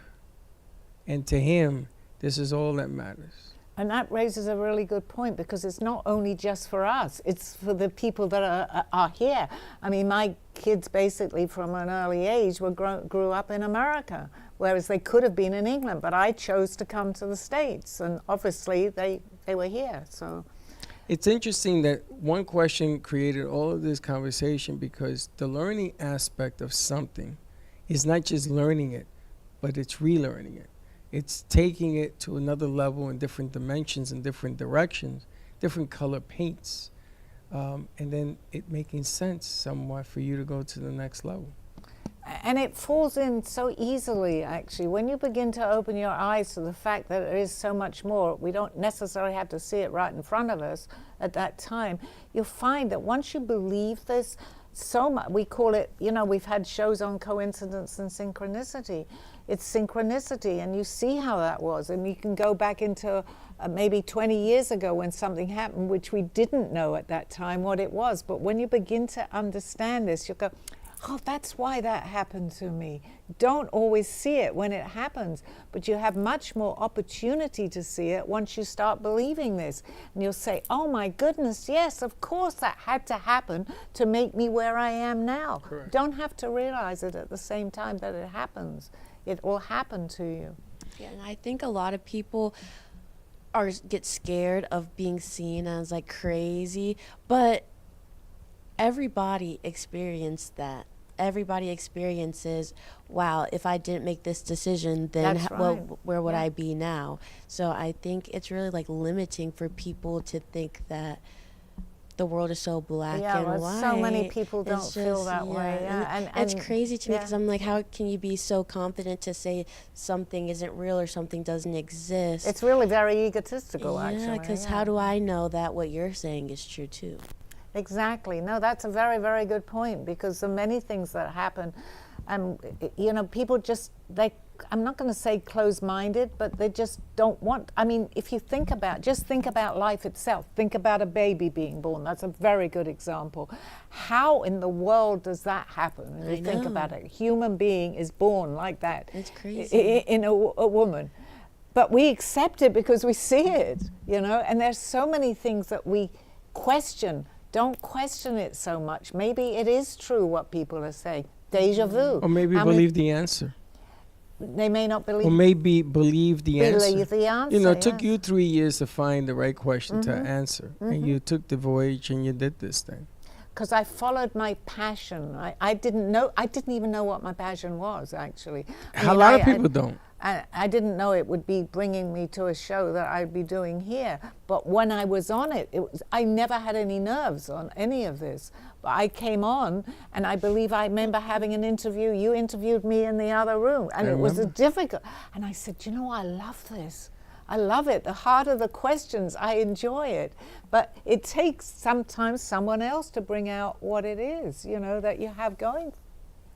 And to him, this is all that matters. And that raises a really good point, because it's not only just for us, it's for the people that are here. I mean, my kids basically from an early age grew up in America, whereas they could have been in England, but I chose to come to the States, and obviously they were here, so. It's interesting that one question created all of this conversation, because the learning aspect of something is not just learning it, but it's relearning it. It's taking it to another level in different dimensions and different directions, different color paints, and then it making sense somewhat for you to go to the next level. And it falls in so easily, actually. When you begin to open your eyes to the fact that there is so much more, we don't necessarily have to see it right in front of us at that time. You'll find that once you believe this, so much, we call it, we've had shows on coincidence and synchronicity. It's synchronicity, and you see how that was. And you can go back into maybe 20 years ago when something happened, which we didn't know at that time what it was. But when you begin to understand this, you'll go, oh, that's why that happened to me. Don't always see it when it happens, but you have much more opportunity to see it once you start believing this. And you'll say, oh my goodness, yes, of course that had to happen to make me where I am now. Correct. Don't have to realize it at the same time that it happens. It will happen to you. Yeah, and I think a lot of people get scared of being seen as like crazy, but everybody experienced that. Everybody experiences, wow, if I didn't make this decision, then That's right. well, where would I be now? So I think it's really like limiting for people to think that the world is so black and well, white. so many people don't It's feel just- that way. And it's crazy to me because I'm like, how can you be so confident to say something isn't real or something doesn't exist? It's really very egotistical, actually. Yeah, because how do I know that what you're saying is true too? Exactly. No, that's a very, very good point, because there are many things that happen. You know, people just, I'm not going to say closed-minded, but they just don't want, I mean, if you think about life itself. Think about a baby being born. That's a very good example. How in the world does that happen? When you think about it, a human being is born like that. It's crazy. In a woman. But we accept it because we see it, you know, and there's so many things that we question. Don't question it so much. Maybe it is true what people are saying. Deja vu. Or maybe believe the answer. They may not believe. Or maybe believe the answer. Believe the answer. You know, it took you 3 years to find the right question to answer. And you took the voyage and you did this thing. Because I followed my passion. I didn't even know what my passion was, actually. A lot of people don't. I didn't know it would be bringing me to a show that I'd be doing here. But when I was on it, I never had any nerves on any of this. But I came on, and I believe I remember having an interview. You interviewed me in the other room, and it was difficult. And I said, you know, I love this. I love it. The harder the questions, I enjoy it. But it takes sometimes someone else to bring out what it is, you know, that you have going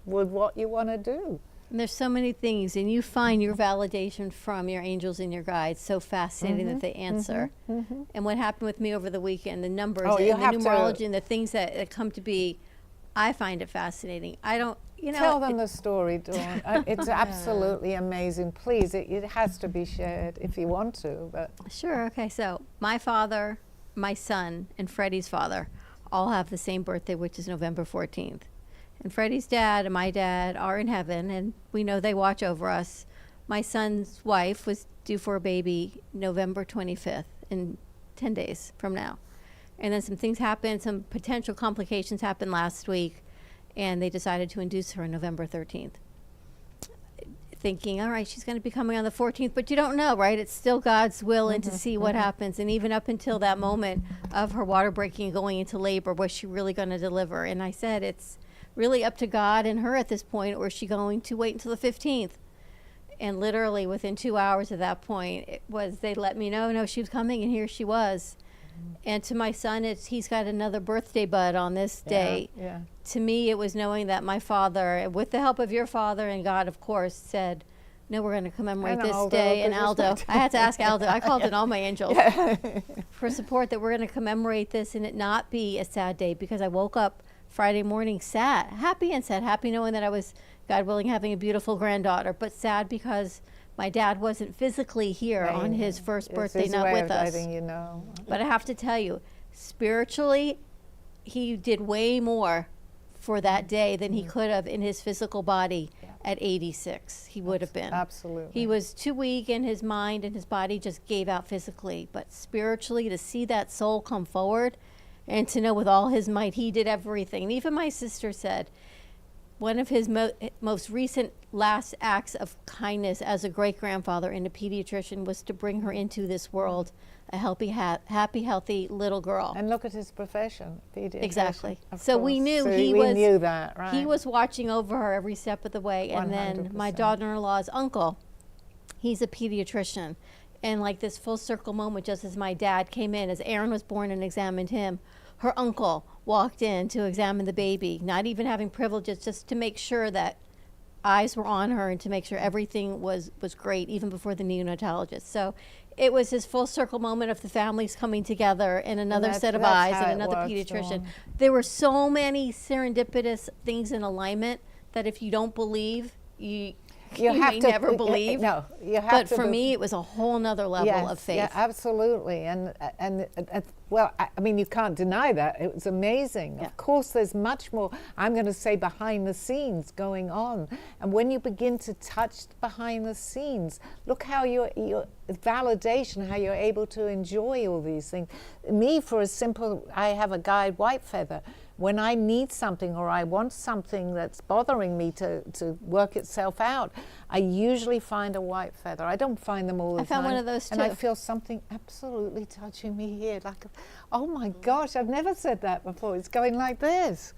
with what you want to do. And there's so many things, and you find your validation from your angels and your guides so fascinating that they answer. And what happened with me over the weekend, the numbers and the numerology and the things that come to be, I find it fascinating. I don't, you know. Tell them the story, Dawn. It's absolutely amazing. Please, it has to be shared if you want to. But Sure, okay. So my father, my son, and Freddie's father all have the same birthday, which is November 14th. And Freddie's dad and my dad are in heaven, and we know they watch over us. My son's wife was due for a baby November 25th, in 10 days from now. And then some things happened, some potential complications happened last week, and they decided to induce her on November 13th. Thinking, all right, she's going to be coming on the 14th, but you don't know, right? It's still God's will and to see what happens. And even up until that moment of her water breaking and going into labor, was she really going to deliver? And I said, it's really up to God and her at this point, or is she going to wait until the 15th? And literally within 2 hours of that point, they let me know, no, she was coming, and here she was. And to my son, he's got another birthday bud on this day. yeah. To me, it was knowing that my father, with the help of your father and God, of course, said, no, we're going to commemorate And this Aldo, day. And with Aldo, respect. I had to ask Aldo, I called in all my angels for support, that we're going to commemorate this and it not be a sad day, because I woke up Friday morning sad, happy and sad, happy knowing that I was, God willing, having a beautiful granddaughter, but sad because my dad wasn't physically here on his first birthday, his not way with of us. letting you know. But I have to tell you, spiritually, he did way more for that day than he could have in his physical body at 86. He would have been. Absolutely. He was too weak, and his mind and his body just gave out physically. But spiritually, to see that soul come forward and to know with all his might, he did everything. And even my sister said, one of his most recent last acts of kindness as a great-grandfather and a pediatrician was to bring her into this world, a happy, healthy little girl. And look at his profession, pediatrician. Exactly. Of So we course. knew So he we was. knew that, right? He was watching over her every step of the way. And then my 100%. daughter-in-law's uncle, he's a pediatrician, and like this full circle moment, just as my dad came in, as Aaron was born and examined him, her uncle walked in to examine the baby, not even having privileges, just to make sure that eyes were on her and to make sure everything was great, even before the neonatologist. So it was this full circle moment of the families coming together and another set of eyes and another pediatrician. There were so many serendipitous things in alignment that if you don't believe, you may never believe. No, you have but to. for me, it was a whole nother level of faith. Yeah, absolutely. And well, I mean, you can't deny that. It was amazing. Yeah. Of course, there's much more, I'm going to say, behind the scenes going on. And when you begin to touch behind the scenes, look how your validation, how you're able to enjoy all these things. Me, for a simple, I have a guide white feather. when I need something or I want something that's bothering me to work itself out, I usually find a white feather. I don't find them all the time. I found one of those And I too. feel something absolutely touching me here. Like, oh my gosh, I've never said that before. It's going like this.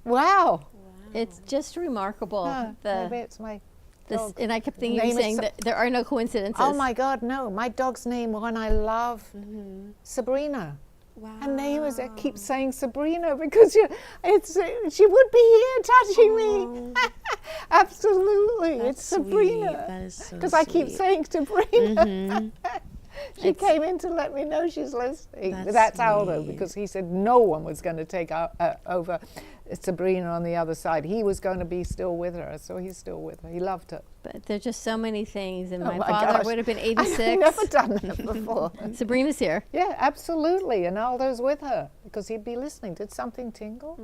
Wow. It's just remarkable. Maybe it's my dog. And I kept thinking, Name is saying that there are no coincidences. Oh my God, no. My dog's name, one I love, Sabrina. Wow. Her name is, I keep saying Sabrina because she would be here touching me. Absolutely. That's it's Sabrina. That is so Because I keep sweet. saying Sabrina. She came in to let me know she's listening. That's Aldo, sweet. because he said no one was going to take over Sabrina on the other side. He was going to be still with her, so he's still with her. He loved her. But there's just so many things. And Oh my my father gosh. would have been I've 86. never done that before. Sabrina's here. Yeah, absolutely. And Aldo's with her because he'd be listening. Did something tingle?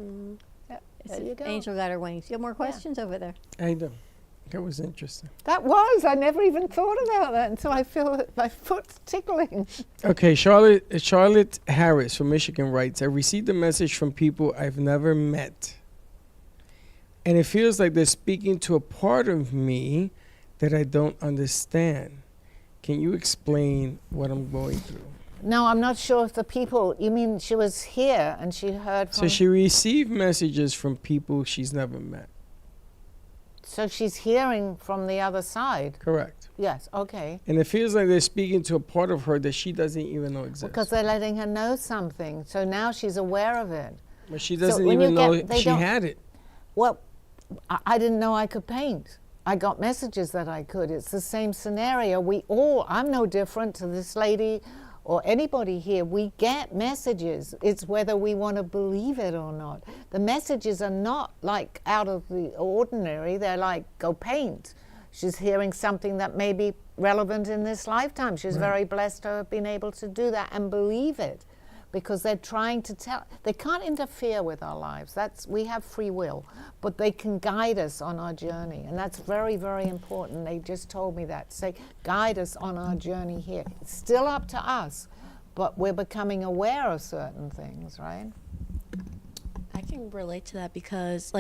Yeah, there you go. Angel got her wings. You have more questions over there? I know. That was interesting. That was. I never even thought about that until I feel that my foot's tickling. Okay, Charlotte Harris from Michigan writes, I received a message from people I've never met. And it feels like they're speaking to a part of me that I don't understand. Can you explain what I'm going through? No, I'm not sure if the people, you mean she was here and she heard from... So she received messages from people she's never met. So she's hearing from the other side. Correct. Yes, okay. And it feels like they're speaking to a part of her that she doesn't even know exists. Because they're letting her know something. So now she's aware of it. But she So doesn't when you even know get- they she don't- had it. Well, I didn't know I could paint. I got messages that I could. It's the same scenario. I'm no different to this lady or anybody here. We get messages. It's whether we want to believe it or not. The messages are not like out of the ordinary. They're like, go paint. She's hearing something that may be relevant in this lifetime. She's very blessed to have been able to do that and believe it, because they're trying to tell. They can't interfere with our lives. We have free will, but they can guide us on our journey, and that's very, very important. They just told me that. Say, guide us on our journey here. It's still up to us, but we're becoming aware of certain things, right? I can relate to that because,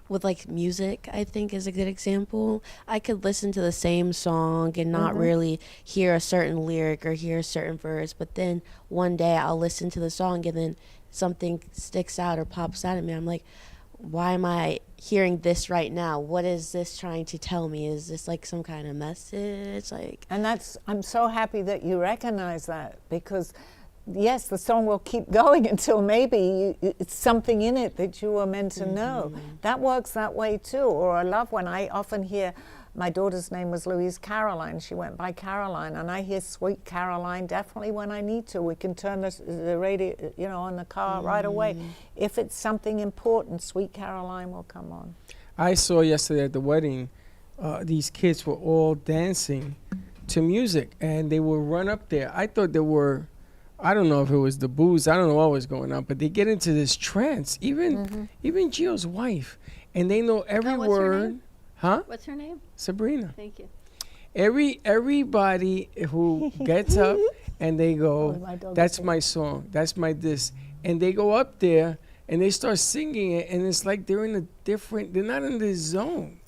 with music, I think is a good example. I could listen to the same song and not really hear a certain lyric or hear a certain verse, but then one day I'll listen to the song and then something sticks out or pops out at me. I'm like, why am I hearing this right now? What is this trying to tell me? Is this some kind of message? And I'm so happy that you recognize that, because yes, the song will keep going until maybe it's something in it that you were meant to know. That works that way too. Or a loved one. I often hear, my daughter's name was Louise Caroline. She went by Caroline, and I hear Sweet Caroline definitely when I need to. We can turn the radio, on the car right away. If it's something important, Sweet Caroline will come on. I saw yesterday at the wedding, these kids were all dancing to music, and they would run up there. I thought they were, I don't know if it was the booze, I don't know what was going on, but they get into this trance, even Gio's wife, and they know every what's her word. name? Huh? What's her name? Sabrina. Thank you. Everybody who gets up and they go, my dog that's is my song, that's my this, and they go up there and they start singing it, and it's like they're not in this zone.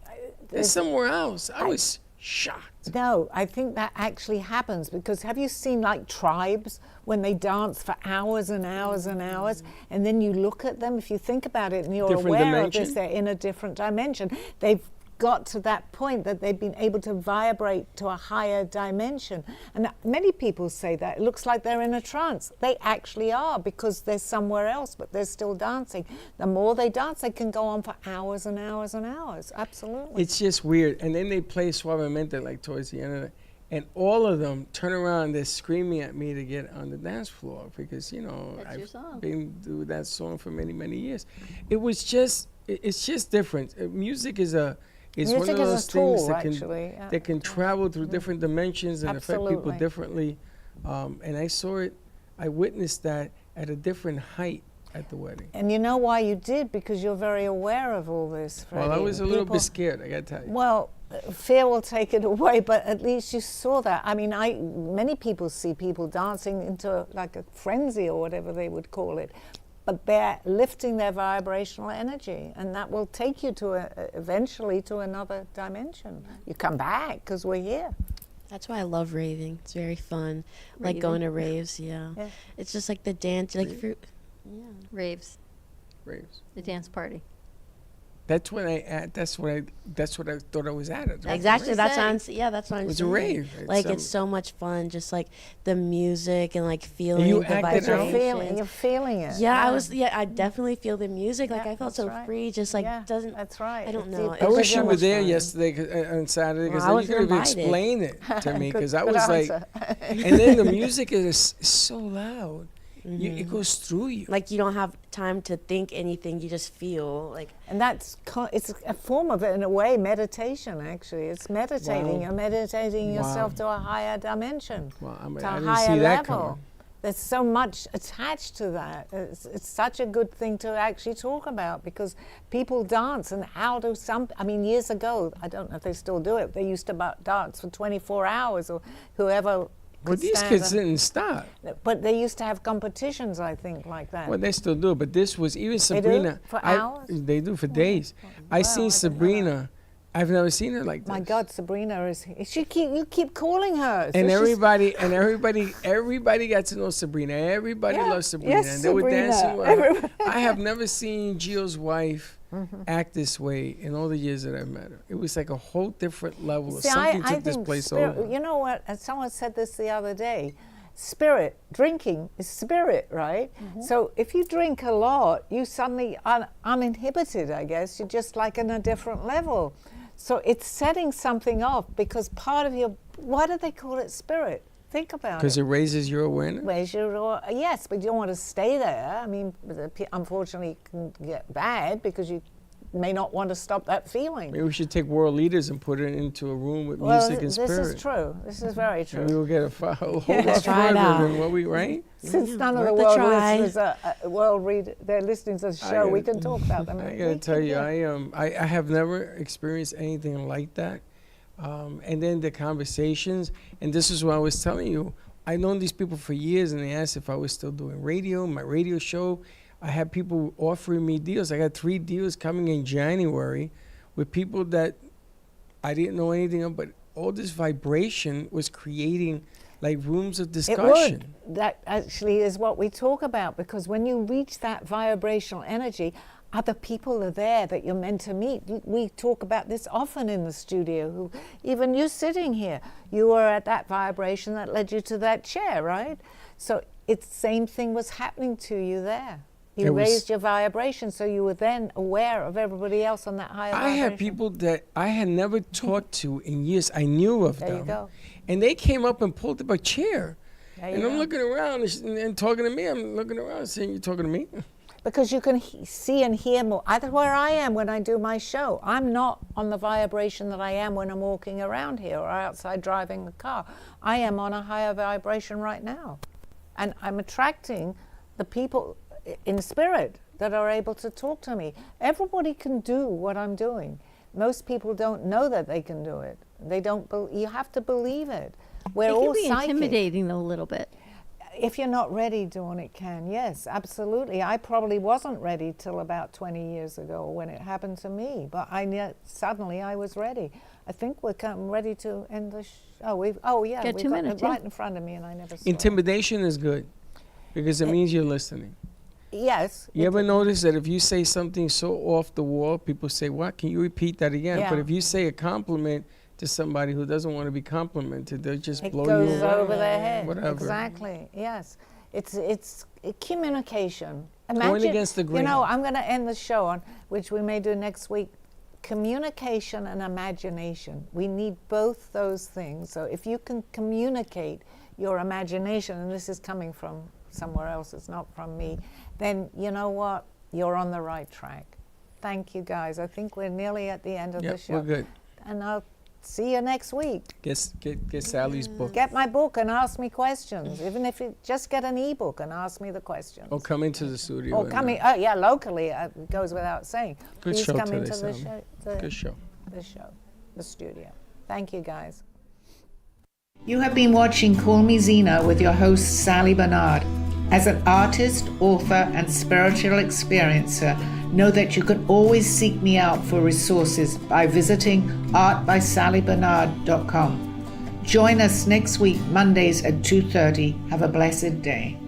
They're somewhere else. I was shocked. No, I think that actually happens, because have you seen tribes when they dance for hours and hours and hours, and then you look at them, if you think about it and you're Different aware dimension? of this, they're in a different dimension. They've got to that point that they've been able to vibrate to a higher dimension. And many people say that. It looks like they're in a trance. They actually are, because they're somewhere else, but they're still dancing. The more they dance, they can go on for hours and hours and hours. Absolutely. It's just weird. And then they play Suavemente towards the end of it. And all of them turn around, they're screaming at me to get on the dance floor, because, That's your I've song. been doing that song for many, many years. It's just different. Music is one Music of is a those tool, things actually. that can travel through different dimensions and affect people Absolutely. differently. And I witnessed that at a different height at the wedding. And you know why you did? Because you're very aware of all this, Freddie. Well, I was a little People- bit scared, I gotta tell you. Well, fear will take it away, but at least you saw that. I mean, many people see people dancing into a frenzy or whatever they would call it. but they're lifting their vibrational energy, and that will take you to eventually to another dimension. You come back because we're here. That's why I love raving. It's very fun. Like going to raves, yeah. It's just like the dance, like if you're, Raves, Raves. the dance party. That's what I thought I was at. exactly. That's saying. what I'm that's what I'm It was a saying. rave. Like it's so much fun, just like the music and like feeling you the acted out? vibrations. You're feeling it. Yeah, I definitely feel the music. Like I felt that's so right. free. Just like doesn't. That's right. I don't It's- know. it's I wish so you were much there fun. yesterday on Saturday, because Well, I then you wasn't could have invited. explained it to me, because I Good was like, answer. and then the music is so loud. It goes through you. Like you don't have time to think anything. You just feel like. And it's a form of it, in a way, meditation, actually. It's meditating. Wow. You're meditating yourself Wow. to a higher dimension, Well, to I a didn't higher see that level. coming. There's so much attached to that. It's such a good thing to actually talk about, because people dance, and how do years ago, I don't know if they still do it, they used to dance for 24 hours, or whoever. Well, these kids didn't stop. But they used to have competitions, I think, like that. Well, they still do, but this was even do? Sabrina. For hours? They do for days. I seen I didn't know Sabrina. I've never seen her like this. My God, Sabrina is. You keep calling her. So And she's- everybody got to know Sabrina. Everybody Yeah. loves Sabrina. Yes, and they were Sabrina. dancing with her. Everybody- I have never seen Gio's wife act this way in all the years that I've met her. It was like a whole different level of See, something I took this think place spirit, over. you know what? Someone said this the other day. Spirit, drinking is spirit, right? So if you drink a lot, you suddenly are uninhibited, I guess. You're just like on a different level. So it's setting something off, because part of your, why do they call it spirit? Think about it. Because it raises your awareness? Yes, but you don't want to stay there. I mean, unfortunately, it can get bad, because you may not want to stop that feeling. Maybe we should take world leaders and put it into a room with Well, music and this spirit. is true. This is very true. And we will get a whole lot try it further out. than what we, right? Since none of the worth a world try. listeners they're listening to the show, we can talk about them. I gotta tell you, I have never experienced anything like that. And then the conversations, and this is what I was telling you. I've known these people for years, and they asked if I was still doing radio, my radio show. I had people offering me deals. I got 3 deals coming in January with people that I didn't know anything of, but all this vibration was creating like rooms of discussion. It would. That actually is what we talk about, because when you reach that vibrational energy, other people are there that you're meant to meet. We talk about this often in the studio. Even you sitting here, you were at that vibration that led you to that chair, right? So it's the same thing was happening to you there. You raised your vibration, so you were then aware of everybody else on that higher vibration. I had people that I had never talked to in years. I knew of There them. you go. And they came up and pulled up a chair. There you And I'm go. looking around and talking to me. I'm looking around saying, "You talking to me?" Because you can see and hear more. That's where I am when I do my show. I'm not on the vibration that I am when I'm walking around here or outside driving the car. I am on a higher vibration right now. And I'm attracting the people in spirit that are able to talk to me. Everybody can do what I'm doing. Most people don't know that they can do it. They don't. You have to believe it. We're It all can be psychic. intimidating a little bit. If you're not ready, Dawn, it can. Yes, absolutely. I probably wasn't ready till about 20 years ago when it happened to me, but suddenly I was ready. I think we're ready to end the show. Yeah, Got we've 2 got minutes, it right yeah. in front of me, and I never saw it. Intimidation is good because it means you're listening. Yes. You ever notice that if you say something so off the wall, people say, "What? Can you repeat that again?" Yeah. But if you say a compliment to somebody who doesn't want to be complimented, they'll just It blow goes you away. over their head. Whatever. Exactly. Yes. It's communication. Going against the grain. You know, I'm going to end the show on, which we may do next week, communication and imagination. We need both those things. So if you can communicate your imagination, and this is coming from somewhere else, it's not from me, then you know what? You're on the right track. Thank you, guys. I think we're nearly at the end of the show. We're good. And I'll see you next week. Get Sally's book. Get my book and ask me questions. Even if you just get an ebook and ask me the questions. Or come into the studio. Or and, coming, oh yeah, locally, it goes without saying. Good Please show come today, into the Sally. show. Good show. The studio. Thank you, guys. You have been watching Call Me Zena with your host, Sally Barnard. As an artist, author, and spiritual experiencer, know that you can always seek me out for resources by visiting artbysallybarnard.com. Join us next week, Mondays at 2:30. Have a blessed day.